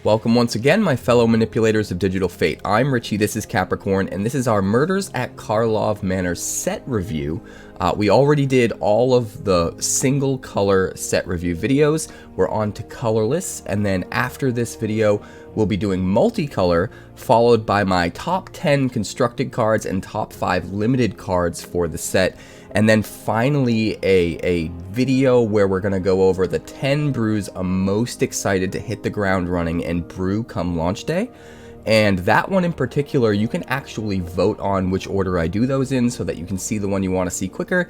Welcome once again, my fellow manipulators of digital fate. I'm Richie, this is Capricorn, and this is our Murders at KARLOV Manor set review. We already did all of the single color set review videos. We're on to Colorless, and then after this video, we'll be doing multicolor, followed by my top 10 constructed cards and top 5 limited cards for the set. And then finally a video where we're going to go over the 10 brews I'm most excited to hit the ground running and brew come launch day. And that one in particular, you can actually vote on which order I do those in so that you can see the one you want to see quicker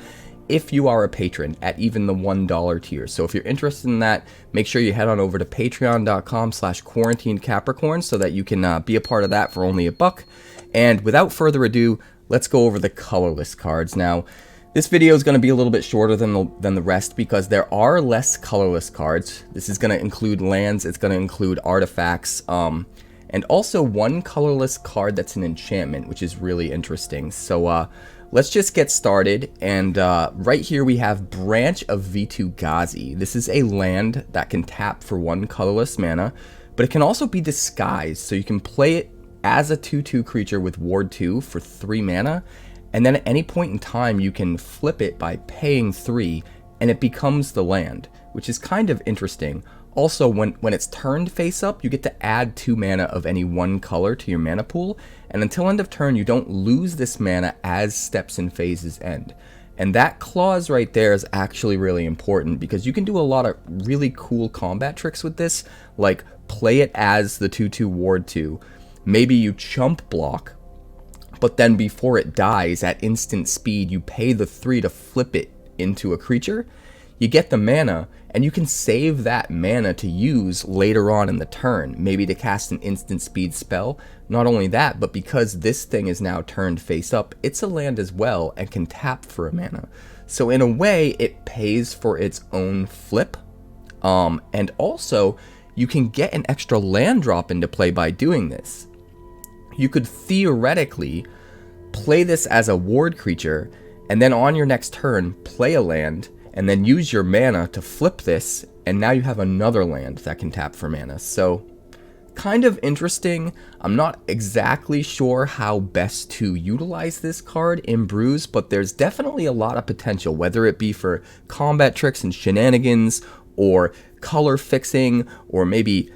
if you are a patron at even the $1 tier. So if you're interested in that, make sure you head on over to patreon.com/quarantinecapricorn so that you can be a part of that for only $1. And without further ado, let's go over the colorless cards. Now, this video is going to be a little bit shorter than the rest because there are less colorless cards. This is going to include lands, it's going to include artifacts, and also one colorless card that's an enchantment, which is really interesting. So let's just get started. And right here we have Branch of 𝐒𝐂𝐕𝐈𝐎𝐑. This is a land that can tap for 1 colorless mana, but it can also be disguised. So you can play it as a 2/2 creature with Ward 2 for 3 mana. And then at any point in time, you can flip it by paying 3, and it becomes the land, which is kind of interesting. Also, when it's turned face up, you get to add 2 mana of any one color to your mana pool, and until end of turn, you don't lose this mana as steps and phases end. And that clause right there is actually really important because you can do a lot of really cool combat tricks with this, like play it as the 2/2 Ward 2. Maybe you chump block, but then before it dies at instant speed, you pay the 3 to flip it into a creature. You get the mana, and you can save that mana to use later on in the turn, maybe to cast an instant speed spell. Not only that, but because this thing is now turned face up, it's a land as well and can tap for a mana. So in a way, it pays for its own flip. And also, you can get an extra land drop into play by doing this. You could theoretically play this as a ward creature, and then on your next turn, play a land, and then use your mana to flip this, and now you have another land that can tap for mana. So, kind of interesting. I'm not exactly sure how best to utilize this card in brews, but there's definitely a lot of potential, whether it be for combat tricks and shenanigans, or color fixing, or maybe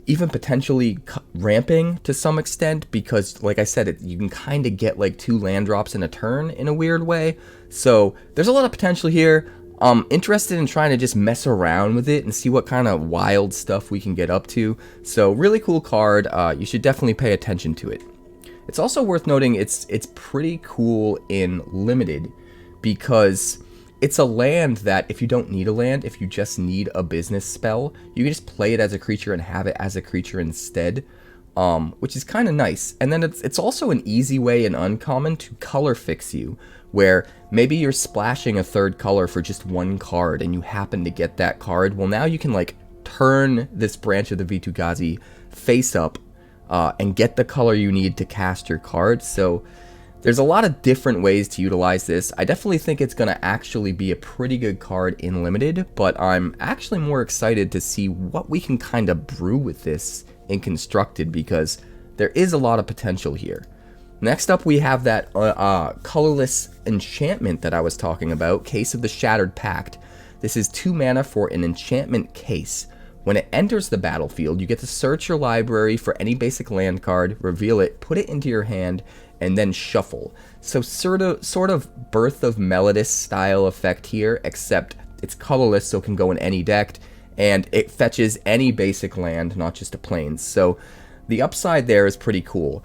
even potentially ramping to some extent, because like I said, you can kind of get like 2 land drops in a turn in a weird way. So there's a lot of potential here. I'm interested in trying to just mess around with it and see what kind of wild stuff we can get up to. So really cool card. You should definitely pay attention to it. It's also worth noting it's pretty cool in limited because it's a land that if you don't need a land, if you just need a business spell, you can just play it as a creature and have it as a creature instead, which is kind of nice. And then it's also an easy way in uncommon to color fix you, where maybe you're splashing a 3rd color for just 1 card and you happen to get that card. Well, now you can like turn this Branch of the 𝐒𝐂𝐕𝐈𝐎𝑑 face up and get the color you need to cast your card. So there's a lot of different ways to utilize this. I definitely think it's going to actually be a pretty good card in limited, but I'm actually more excited to see what we can kind of brew with this in constructed because there is a lot of potential here. Next up, we have that colorless enchantment that I was talking about, Case of the Shattered Pact. This is 2 mana for an enchantment case. When it enters the battlefield, you get to search your library for any basic land card, reveal it, put it into your hand, and then shuffle. So sort of Birth of Melodis style effect here, except it's colorless, so it can go in any deck, and it fetches any basic land, not just a plains. So the upside there is pretty cool.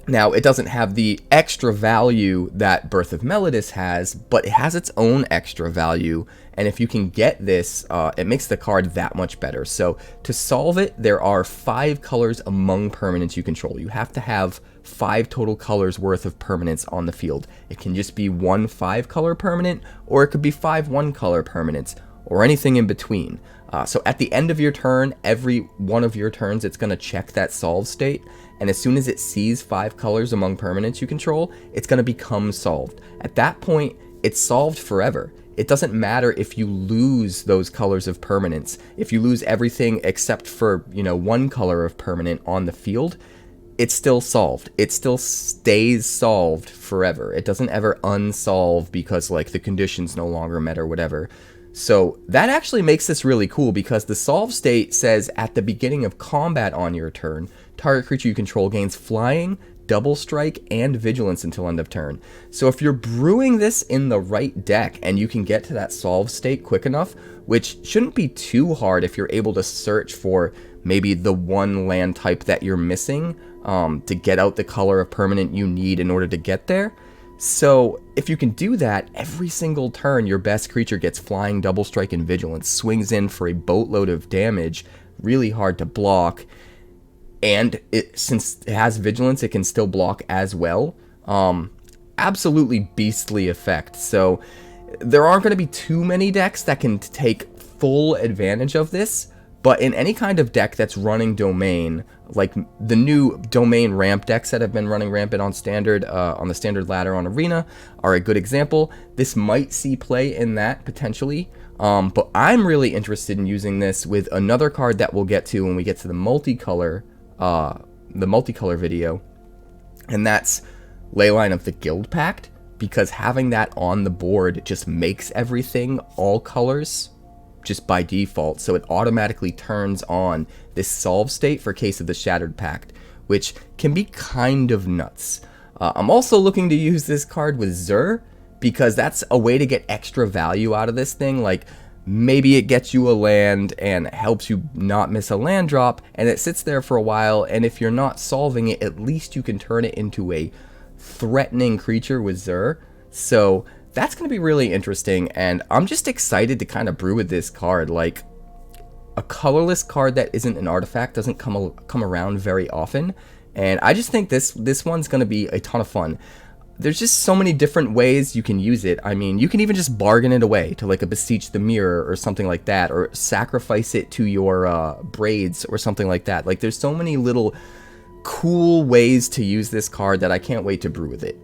Now, it doesn't have the extra value that Birth of Melodis has, but it has its own extra value, and if you can get this, it makes the card that much better. So, to solve it, there are 5 colors among permanents you control. You have to have 5 total colors worth of permanents on the field. It can just be 1 5-color permanent, or it could be 5 1-color permanents, or anything in between. So at the end of your turn, every one of your turns, it's going to check that solved state, and as soon as it sees 5 colors among permanents you control, it's going to become solved. At that point, it's solved forever. it doesn't matter if you lose those colors of permanence. If you lose everything except for, you know, one color of permanent on the field, it's still solved. It still stays solved forever. It doesn't ever unsolve because like the conditions no longer met or whatever. So that actually makes this really cool, because the solve state says at the beginning of combat on your turn, target creature you control gains flying, double strike, and vigilance until end of turn. So if you're brewing this in the right deck and you can get to that solve state quick enough, which shouldn't be too hard if you're able to search for maybe the one land type that you're missing to get out the color of permanent you need in order to get there. So if you can do that, every single turn your best creature gets flying, double strike, and vigilance, swings in for a boatload of damage, really hard to block, and since it has vigilance, it can still block as well. Absolutely beastly effect. So there aren't going to be too many decks that can take full advantage of this, but in any kind of deck that's running Domain, like the new Domain ramp decks that have been running rampant on Standard, on the Standard ladder on Arena, are a good example. This might see play in that, potentially. But I'm really interested in using this with another card that we'll get to when we get to the multicolor video, and that's Leyline of the Guild Pact, because having that on the board just makes everything all colors just by default, so it automatically turns on this solve state for Case of the Shattered Pact, which can be kind of nuts. I'm also looking to use this card with Zur, because that's a way to get extra value out of this thing. Like, maybe it gets you a land and helps you not miss a land drop, and it sits there for a while, and if you're not solving it, at least you can turn it into a threatening creature with Zur. So that's going to be really interesting, and I'm just excited to kind of brew with this card. Like, a colorless card that isn't an artifact doesn't come around very often, and I just think this one's going to be a ton of fun. There's just so many different ways you can use it. I mean, you can even just bargain it away to like a Beseech the Mirror or something like that, or sacrifice it to your braids or something like that. Like, there's so many little cool ways to use this card that I can't wait to brew with it.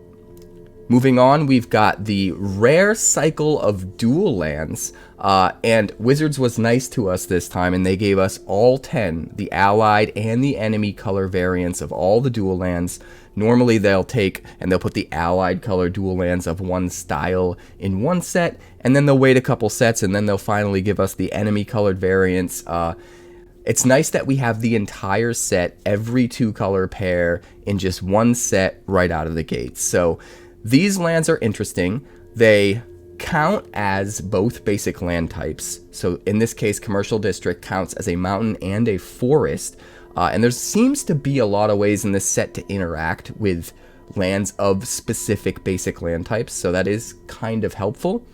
Moving on, we've got the rare cycle of dual lands, and Wizards was nice to us this time, and they gave us all 10, the allied and the enemy color variants of all the dual lands. Normally they'll take and they'll put the allied color dual lands of one style in one set, and then they'll wait a couple sets, and then they'll finally give us the enemy colored variants. It's nice that we have the entire set, every 2-color pair, in just one set right out of the gate. So these lands are interesting. They count as both basic land types. So in this case, Commercial District counts as a mountain and a forest. And there seems to be a lot of ways in this set to interact with lands of specific basic land types. So that is kind of helpful.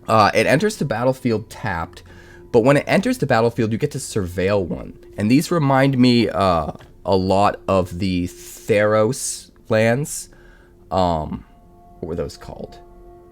It enters the battlefield tapped, but when it enters the battlefield, you get to surveil one. And these remind me a lot of the Theros lands. What were those called?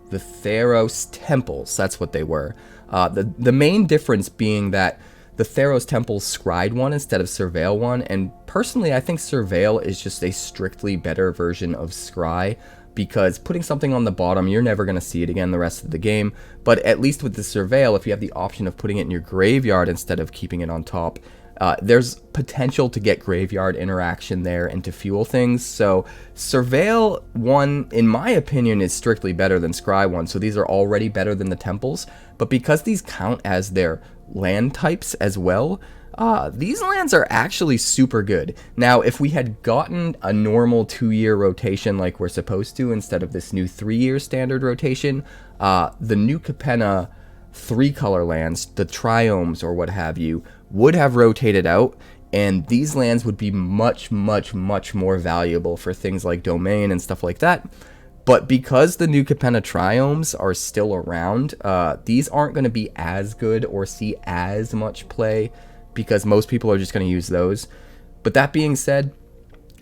The Theros Temples, that's what they were. The main difference being that the Theros Temples scryed one instead of surveil one, and personally I think surveil is just a strictly better version of scry, because putting something on the bottom, you're never going to see it again the rest of the game, but at least with the surveil, if you have the option of putting it in your graveyard instead of keeping it on top, there's potential to get graveyard interaction there and to fuel things. So surveil 1, in my opinion, is strictly better than scry 1, so these are already better than the temples, but because these count as their land types as well, these lands are actually super good. Now, if we had gotten a normal 2-year rotation like we're supposed to instead of this new 3-year standard rotation, the new Capenna 3-color lands, the triomes or what have you, would have rotated out, and these lands would be much, much, much more valuable for things like Domain and stuff like that. But because the new Capenna triomes are still around, these aren't going to be as good or see as much play, because most people are just going to use those. But that being said,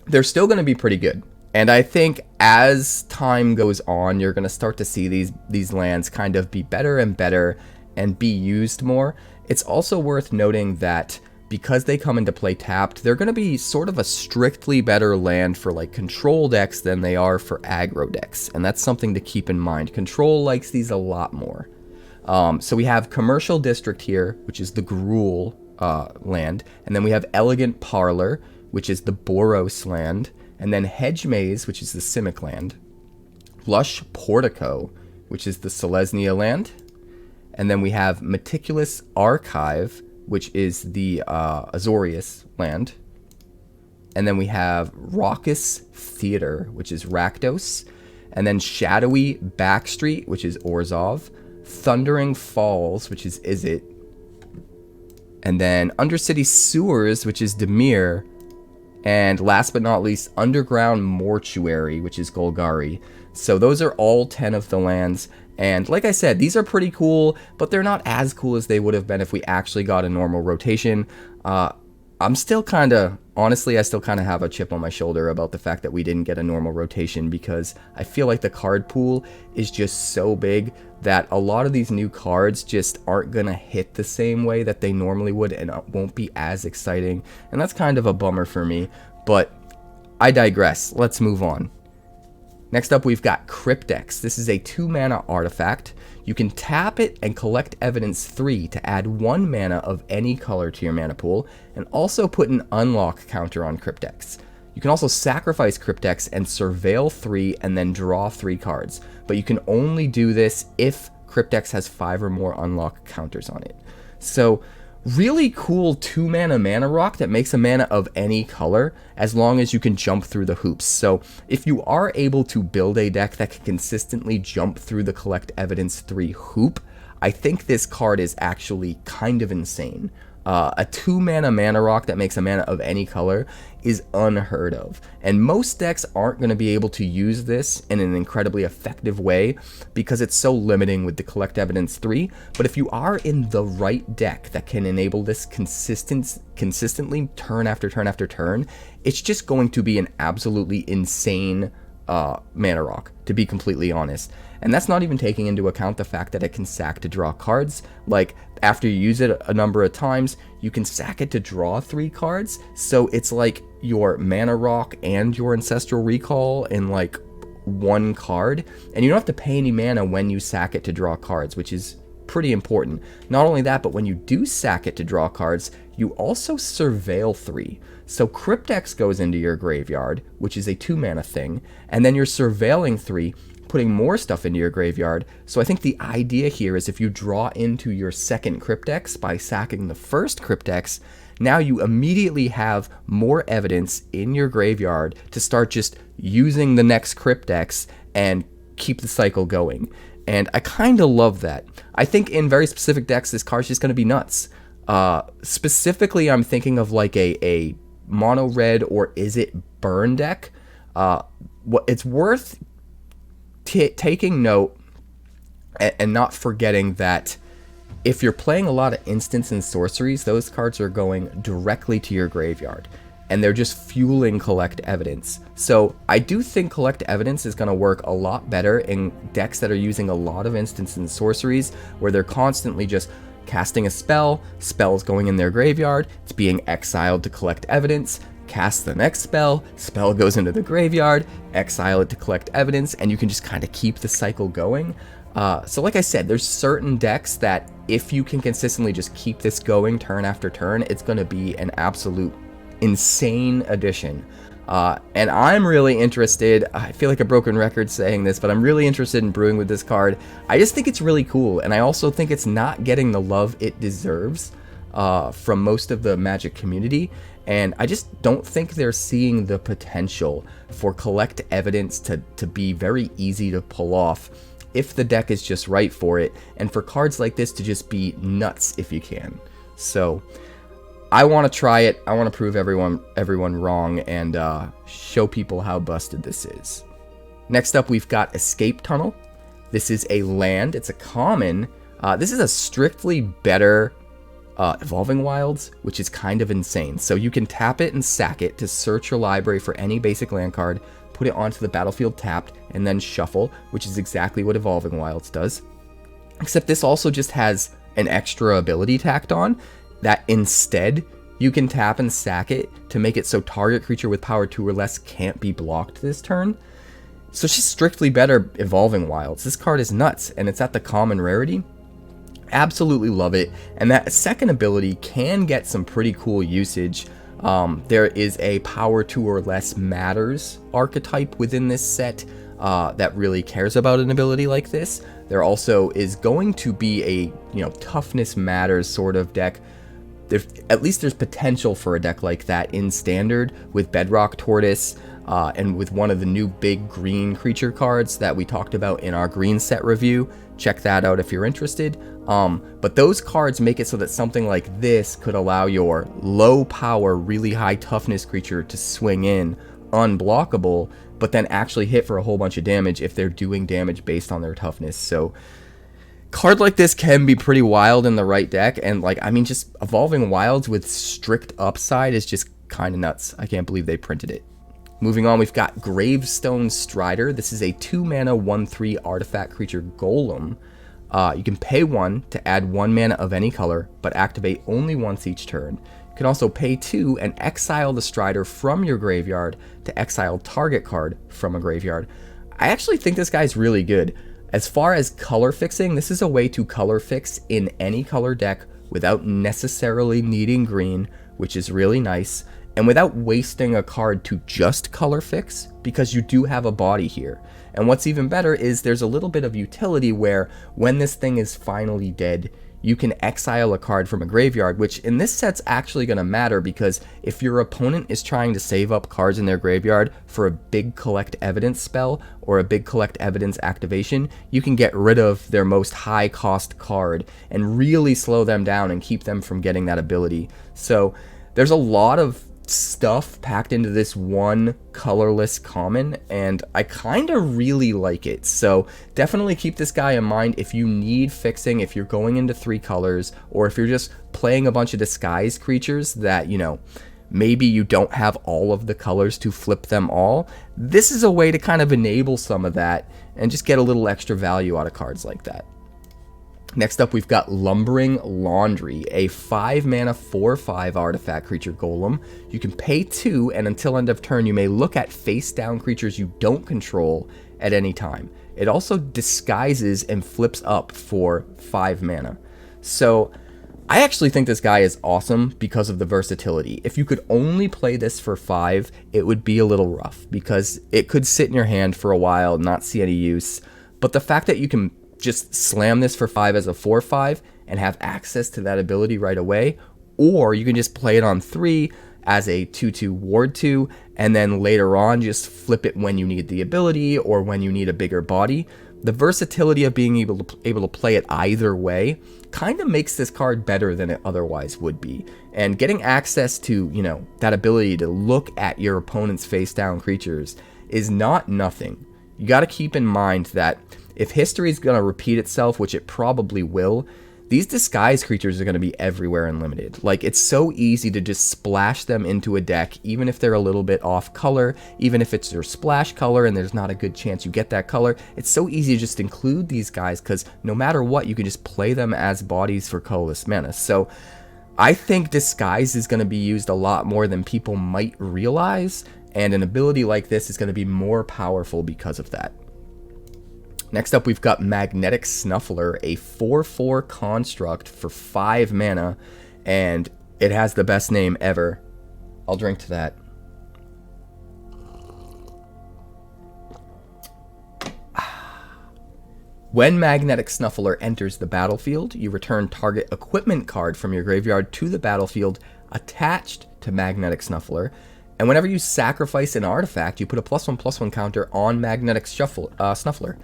they're still going to be pretty good. And I think as time goes on, you're going to start to see these lands kind of be better and better and be used more. It's also worth noting that because they come into play tapped, they're going to be sort of a strictly better land for like control decks than they are for aggro decks. And that's something to keep in mind. Control likes these a lot more. So we have Commercial District here, which is the Gruul land, and then we have Elegant Parlor, which is the Boros land, and then Hedge Maze, which is the Simic land, Lush Portico, which is the Selesnya land, and then we have Meticulous Archive, which is the Azorius land, and then we have Raucous Theater, which is Rakdos, and then Shadowy Backstreet, which is Orzhov, Thundering Falls, which is Izzet, and then Undercity Sewers, which is Dimir, and last but not least, Underground Mortuary, which is Golgari. So those are all 10 of the lands, and like I said, these are pretty cool, but they're not as cool as they would have been if we actually got a normal rotation. I'm still kind of, honestly, I still kind of have a chip on my shoulder about the fact that we didn't get a normal rotation, because I feel like the card pool is just so big that a lot of these new cards just aren't going to hit the same way that they normally would, and won't be as exciting, and that's kind of a bummer for me, but I digress. Let's move on. Next up, we've got Cryptex. This is a 2-mana artifact. You can tap it and collect Evidence 3 to add 1 mana of any color to your mana pool, and also put an unlock counter on Cryptex. You can also sacrifice Cryptex and surveil 3 and then draw 3 cards, but you can only do this if Cryptex has 5 or more unlock counters on it. So, really cool 2-mana mana rock that makes a mana of any color, as long as you can jump through the hoops. So if you are able to build a deck that can consistently jump through the Collect Evidence 3 hoop, I think this card is actually kind of insane. A 2-mana mana rock that makes a mana of any color is unheard of, and most decks aren't going to be able to use this in an incredibly effective way because it's so limiting with the Collect Evidence 3, but if you are in the right deck that can enable this consistently turn after turn after turn, it's just going to be an absolutely insane mana rock, to be completely honest. And that's not even taking into account the fact that it can sack to draw cards. Like, after you use it a number of times, you can sack it to draw 3 cards. So it's like your mana rock and your Ancestral Recall in like 1 card. And you don't have to pay any mana when you sack it to draw cards, which is pretty important. Not only that, but when you do sack it to draw cards, you also surveil 3. So Cryptex goes into your graveyard, which is a 2-mana thing, and then you're surveilling 3, putting more stuff into your graveyard. So I think the idea here is if you draw into your second Cryptex by sacking the first Cryptex, now you immediately have more evidence in your graveyard to start just using the next Cryptex and keep the cycle going. And I kind of love that. I think in very specific decks, this card's just going to be nuts. Specifically, I'm thinking of like a mono red or Izzet burn deck. It's worth taking note and not forgetting that if you're playing a lot of instants and sorceries, those cards are going directly to your graveyard, and they're just fueling Collect Evidence. So I do think Collect Evidence is going to work a lot better in decks that are using a lot of instants and sorceries, where they're constantly just casting a spell, spell's going in their graveyard, it's being exiled to collect evidence, cast the next spell, spell goes into the graveyard, exile it to collect evidence, and you can just kind of keep the cycle going. So like I said, there's certain decks that if you can consistently just keep this going turn after turn, it's going to be an absolute insane addition. And I'm really interested, I feel like a broken record saying this, but I'm really interested in brewing with this card. I just think it's really cool, and I also think it's not getting the love it deserves from most of the Magic community, and I just don't think they're seeing the potential for Collect Evidence to be very easy to pull off if the deck is just right for it, and for cards like this to just be nuts if you can. So I want to try it. I want to prove everyone wrong and show people how busted this is. Next up, we've got Escape Tunnel. This is a land. It's a common. This is a strictly better Evolving Wilds, which is kind of insane. So you can tap it and sack it to search your library for any basic land card, put it onto the battlefield tapped, and then shuffle, which is exactly what Evolving Wilds does. Except this also just has an extra ability tacked on, that instead you can tap and sack it to make it so target creature with power 2 or less can't be blocked this turn. So it's just strictly better Evolving Wilds. This card is nuts, and it's at the common rarity. Absolutely love it. And that second ability can get some pretty cool usage. There is a power 2 or less matters archetype within this set that really cares about an ability like this. There also is going to be a toughness matters sort of deck. At least there's potential for a deck like that in standard with Bedrock Tortoise and with one of the new big green creature cards that we talked about in our green set review. Check that out if you're interested. But those cards make it so that something like this could allow your low power, really high toughness creature to swing in unblockable, but then actually hit for a whole bunch of damage if they're doing damage based on their toughness. So card like this can be pretty wild in the right deck, and just evolving wilds with strict upside is just kind of nuts. I can't believe they printed it. Moving on, we've got Gravestone Strider. This is a 2-mana 1/3 artifact creature golem. You can pay 1 to add 1 mana of any color, but activate only once each turn. You can also pay 2 and exile the Strider from your graveyard to exile target card from a graveyard. I actually think this guy's really good. As far as color fixing, this is a way to color fix in any color deck without necessarily needing green, which is really nice, and without wasting a card to just color fix, because you do have a body here. And what's even better is there's a little bit of utility where when this thing is finally dead, you can exile a card from a graveyard, which in this set's actually going to matter, because if your opponent is trying to save up cards in their graveyard for a big collect evidence spell or a big collect evidence activation, you can get rid of their most high cost card and really slow them down and keep them from getting that ability. So there's a lot of stuff packed into this one colorless common, and I kind of really like it. So definitely keep this guy in mind if you need fixing, if you're going into 3 colors, or if you're just playing a bunch of disguise creatures that, maybe you don't have all of the colors to flip them all. This is a way to kind of enable some of that and just get a little extra value out of cards like that. Next up, we've got Lumbering Laundry, a 5-mana 4/5 artifact creature golem. You can pay 2, and until end of turn, you may look at face-down creatures you don't control at any time. It also disguises and flips up for 5 mana. So I actually think this guy is awesome because of the versatility. If you could only play this for 5, it would be a little rough, because it could sit in your hand for a while, not see any use. But the fact that you can just slam this for 5 as a 4/5 and have access to that ability right away, or you can just play it on 3 as a 2/2 ward 2, and then later on just flip it when you need the ability or when you need a bigger body. The versatility of being able to play it either way kind of makes this card better than it otherwise would be. And getting access to, that ability to look at your opponent's face down creatures is not nothing. You got to keep in mind that if history is going to repeat itself, which it probably will, these disguise creatures are going to be everywhere and limited. It's so easy to just splash them into a deck, even if they're a little bit off color, even if it's your splash color and there's not a good chance you get that color. It's so easy to just include these guys, because no matter what, you can just play them as bodies for colorless mana. So I think disguise is going to be used a lot more than people might realize, and an ability like this is going to be more powerful because of that. Next up, we've got Magnetic Snuffler, a 4/4 construct for 5 mana, and it has the best name ever. I'll drink to that. When Magnetic Snuffler enters the battlefield, you return target equipment card from your graveyard to the battlefield attached to Magnetic Snuffler, and whenever you sacrifice an artifact, you put a +1/+1 counter on Magnetic Snuffler.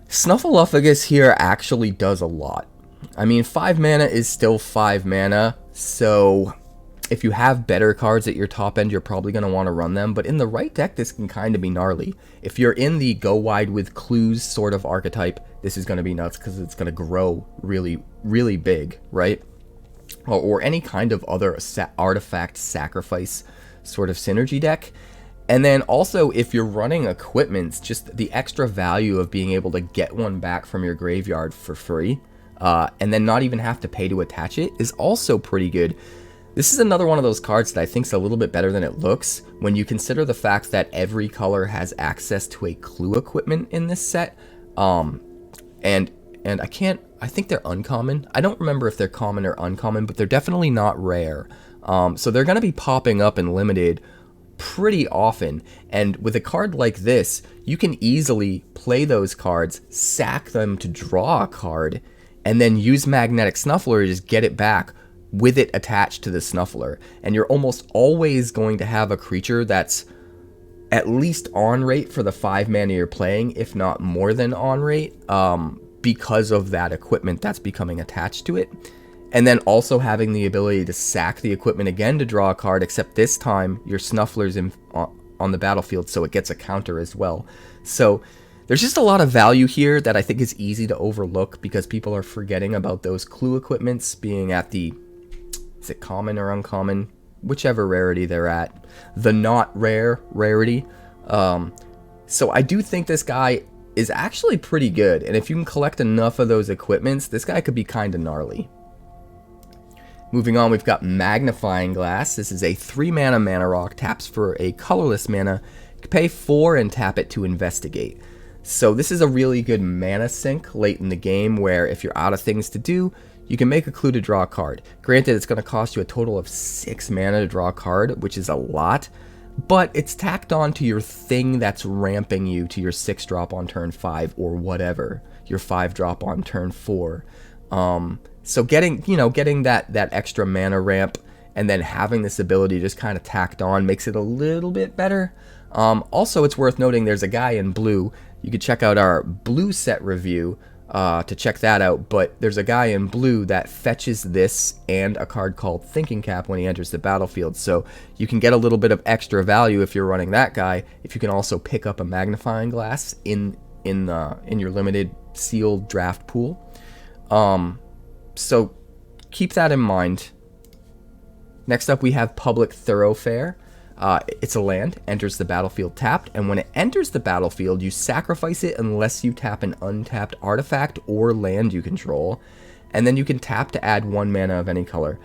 Snuffleupagus here actually does a lot. I mean, 5 mana is still 5 mana, so if you have better cards at your top end, you're probably going to want to run them, but in the right deck, this can kind of be gnarly. If you're in the go wide with clues sort of archetype, this is going to be nuts, because it's going to grow really, really big, right? Or any kind of other artifact sacrifice sort of synergy deck. And then also, if you're running equipments, just the extra value of being able to get one back from your graveyard for free, and then not even have to pay to attach it, is also pretty good. This is another one of those cards that I think is a little bit better than it looks, when you consider the fact that every color has access to a clue equipment in this set. And I I think they're uncommon. I don't remember if they're common or uncommon, but they're definitely not rare. So they're going to be popping up in limited pretty often, and with a card like this, you can easily play those cards, sack them to draw a card, and then use Magnetic Snuffler to just get it back with it attached to the Snuffler. And you're almost always going to have a creature that's at least on rate for the 5 mana you're playing, if not more than on rate, because of that equipment that's becoming attached to it. And then also having the ability to sack the equipment again to draw a card, except this time your Snuffler's on the battlefield, so it gets a counter as well. So there's just a lot of value here that I think is easy to overlook because people are forgetting about those clue equipments being at the, is it common or uncommon? Whichever rarity they're at. The not rare rarity. So I do think this guy is actually pretty good, and if you can collect enough of those equipments, this guy could be kind of gnarly. Moving on, we've got Magnifying Glass. This is a 3-mana mana rock, taps for a colorless mana. You can pay 4 and tap it to investigate. So this is a really good mana sink late in the game where if you're out of things to do, you can make a clue to draw a card. Granted, it's going to cost you a total of 6 mana to draw a card, which is a lot, but it's tacked on to your thing that's ramping you to your 6-drop on turn 5 or whatever, your 5-drop on turn 4. So getting that extra mana ramp and then having this ability just kind of tacked on makes it a little bit better. Also, it's worth noting there's a guy in blue. You could check out our blue set review to check that out, but there's a guy in blue that fetches this and a card called Thinking Cap when he enters the battlefield. So you can get a little bit of extra value if you're running that guy, if you can also pick up a Magnifying Glass in your limited sealed draft pool. So keep that in mind. Next up, we have Public Thoroughfare. It's a land, enters the battlefield tapped, and when it enters the battlefield, you sacrifice it unless you tap an untapped artifact or land you control, and then you can tap to add 1 mana of any color.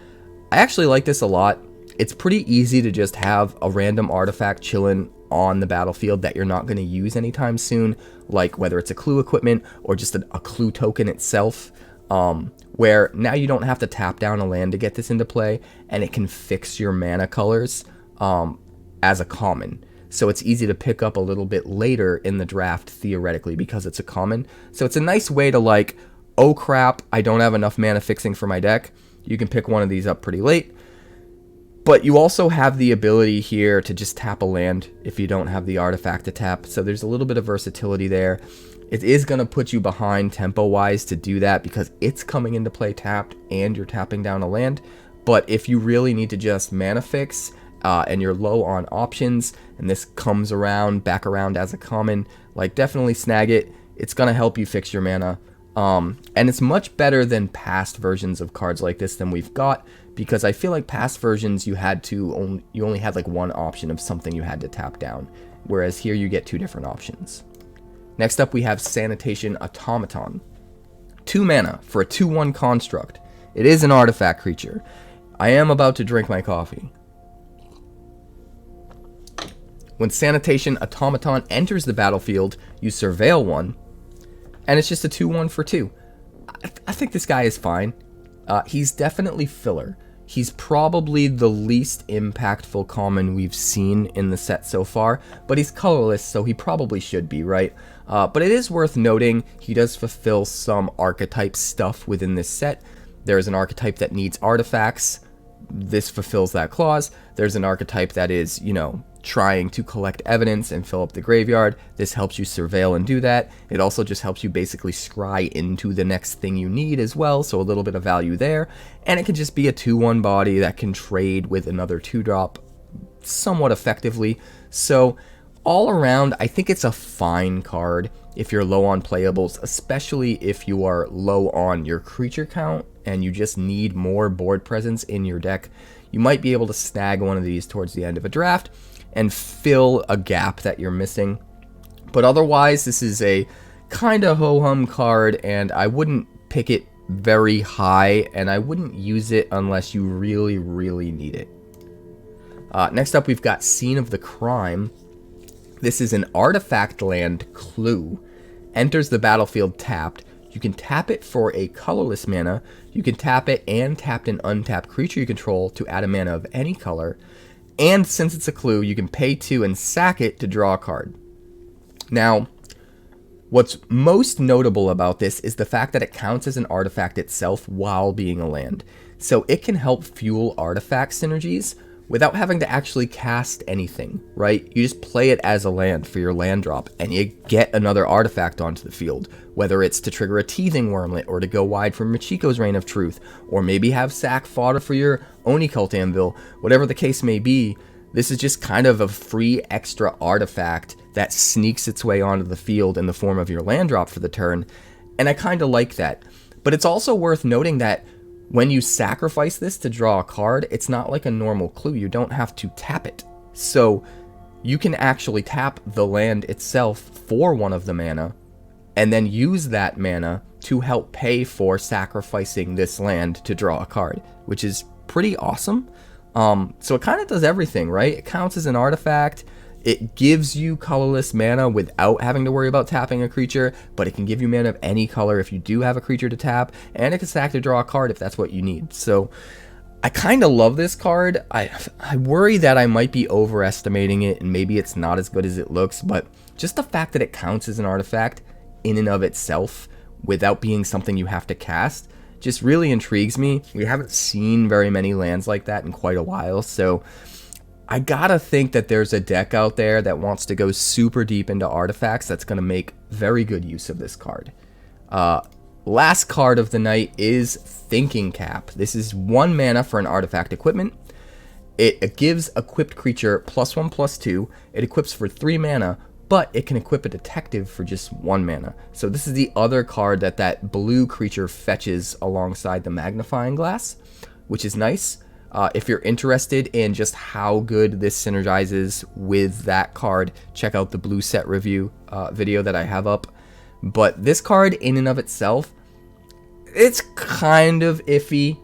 I actually like this a lot. It's pretty easy to just have a random artifact chilling on the battlefield that you're not going to use anytime soon, like whether it's a clue equipment or just a clue token itself. Where now you don't have to tap down a land to get this into play, and it can fix your mana colors as a common. So it's easy to pick up a little bit later in the draft, theoretically, because it's a common. So it's a nice way to like, oh crap, I don't have enough mana fixing for my deck. You can pick one of these up pretty late. But you also have the ability here to just tap a land if you don't have the artifact to tap. So there's a little bit of versatility there. It is going to put you behind tempo-wise to do that because it's coming into play tapped and you're tapping down a land. But if you really need to just mana fix and you're low on options and this comes back around as a common, like definitely snag it. It's going to help you fix your mana. And it's much better than past versions of cards like this than we've got, because I feel like past versions you only had like one option of something you had to tap down, whereas here you get 2 different options. Next up, we have Sanitation Automaton. 2 mana for a 2/1 construct. It is an artifact creature. I am about to drink my coffee. When Sanitation Automaton enters the battlefield, you surveil 1, and it's just a 2/1 for 2. I think this guy is fine. He's definitely filler. He's probably the least impactful common we've seen in the set so far, but he's colorless, so he probably should be, right? But it is worth noting he does fulfill some archetype stuff within this set. There's an archetype that needs artifacts. This fulfills that clause. There's an archetype that is, trying to collect evidence and fill up the graveyard. This helps you surveil and do that. It also just helps you basically scry into the next thing you need as well, so a little bit of value there. And it can just be a 2/1 body that can trade with another 2-drop somewhat effectively. So all around, I think it's a fine card if you're low on playables, especially if you are low on your creature count and you just need more board presence in your deck. You might be able to snag one of these towards the end of a draft and fill a gap that you're missing. But otherwise, this is a kind of ho-hum card, and I wouldn't pick it very high, and I wouldn't use it unless you really, really need it. Next up, we've got Scene of the Crime. This is an artifact land clue. Enters the battlefield tapped. You can tap it for a colorless mana. You can tap it and tap an untapped creature you control to add a mana of any color. And since it's a clue, you can pay 2 and sack it to draw a card. Now, what's most notable about this is the fact that it counts as an artifact itself while being a land. So it can help fuel artifact synergies without having to actually cast anything, right? You just play it as a land for your land drop, and you get another artifact onto the field, whether it's to trigger a Teething Wormlet, or to go wide for Machiko's Reign of Truth, or maybe have sack fodder for your 𝐂𝐑𝐄𝐈 Anvil. Whatever the case may be, this is just kind of a free extra artifact that sneaks its way onto the field in the form of your land drop for the turn, and I kind of like that. But it's also worth noting that when you sacrifice this to draw a card, it's not like a normal clue. You don't have to tap it. So you can actually tap the land itself for one of the mana, and then use that mana to help pay for sacrificing this land to draw a card, which is pretty awesome. So it kind of does everything, right? It counts as an artifact. It gives you colorless mana without having to worry about tapping a creature, but it can give you mana of any color if you do have a creature to tap, and it can sack to draw a card if that's what you need. So I kind of love this card. I worry that I might be overestimating it, and maybe it's not as good as it looks, but just the fact that it counts as an artifact in and of itself without being something you have to cast just really intrigues me. We haven't seen very many lands like that in quite a while, so I gotta think that there's a deck out there that wants to go super deep into artifacts that's gonna make very good use of this card. Last card of the night is Thinking Cap. This is 1 mana for an artifact equipment. It gives equipped creature +1/+2. It equips for 3 mana, but it can equip a detective for just 1 mana. So this is the other card that blue creature fetches alongside the magnifying glass, which is nice. If you're interested in just how good this synergizes with that card, check out the blue set review video that I have up. But this card in and of itself, it's kind of iffy.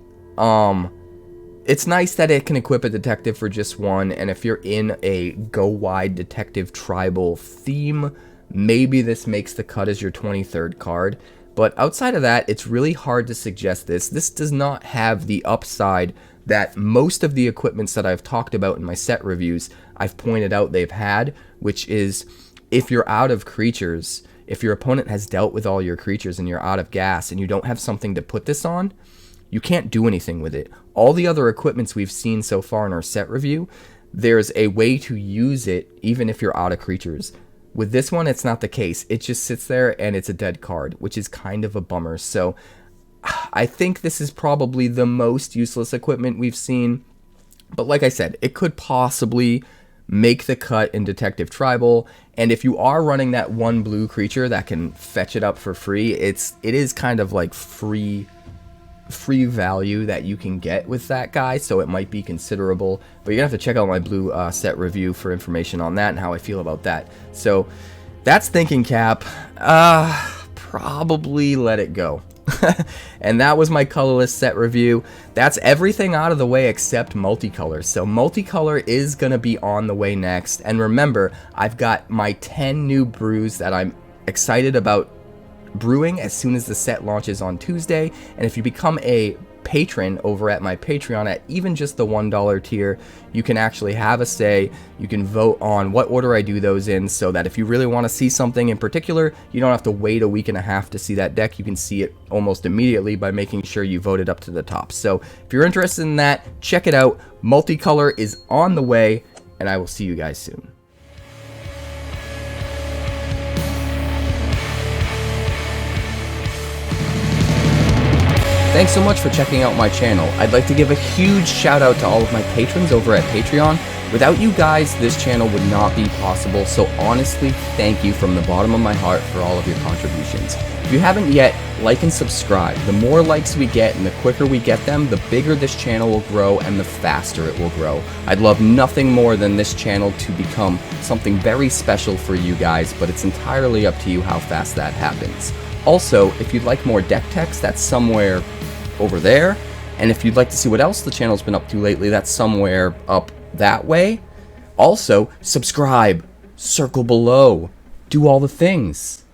It's nice that it can equip a detective for just 1, and if you're in a go wide detective tribal theme, maybe this makes the cut as your 23rd card. But outside of that, it's really hard to suggest this. This does not have the upside that most of the equipments that I've talked about in my set reviews, I've pointed out they've had, which is if you're out of creatures, if your opponent has dealt with all your creatures and you're out of gas and you don't have something to put this on, you can't do anything with it. All the other equipments we've seen so far in our set review, there's a way to use it even if you're out of creatures. With this one, it's not the case. It just sits there and it's a dead card, which is kind of a bummer. So I think this is probably the most useless equipment we've seen. But like I said, it could possibly make the cut in Detective Tribal. And if you are running that 1 blue creature that can fetch it up for free, it is kind of like free value that you can get with that guy, so it might be considerable. But you're gonna have to check out my blue set review for information on that and how I feel about that. So that's Thinking Cap. Probably let it go. And that was my colorless set review. That's everything out of the way except multicolor. So multicolor is gonna be on the way next. And remember, I've got my 10 new brews that I'm excited about brewing as soon as the set launches on Tuesday. And if you become a patron over at my Patreon at even just the $1 tier, you can actually have a say. You can vote on what order I do those in, so that if you really want to see something in particular, you don't have to wait a week and a half to see that deck. You can see it almost immediately by making sure you vote it up to the top. So if you're interested in that, check it out. Multicolor is on the way, and I will see you guys soon. Thanks so much for checking out my channel. I'd like to give a huge shout out to all of my patrons over at Patreon. Without you guys, this channel would not be possible, so honestly, thank you from the bottom of my heart for all of your contributions. If you haven't yet, like and subscribe. The more likes we get and the quicker we get them, the bigger this channel will grow and the faster it will grow. I'd love nothing more than this channel to become something very special for you guys, but it's entirely up to you how fast that happens. Also, if you'd like more deck text, that's somewhere over there, and if you'd like to see what else the channel's been up to lately, that's somewhere up that way. Also, subscribe, circle below, do all the things.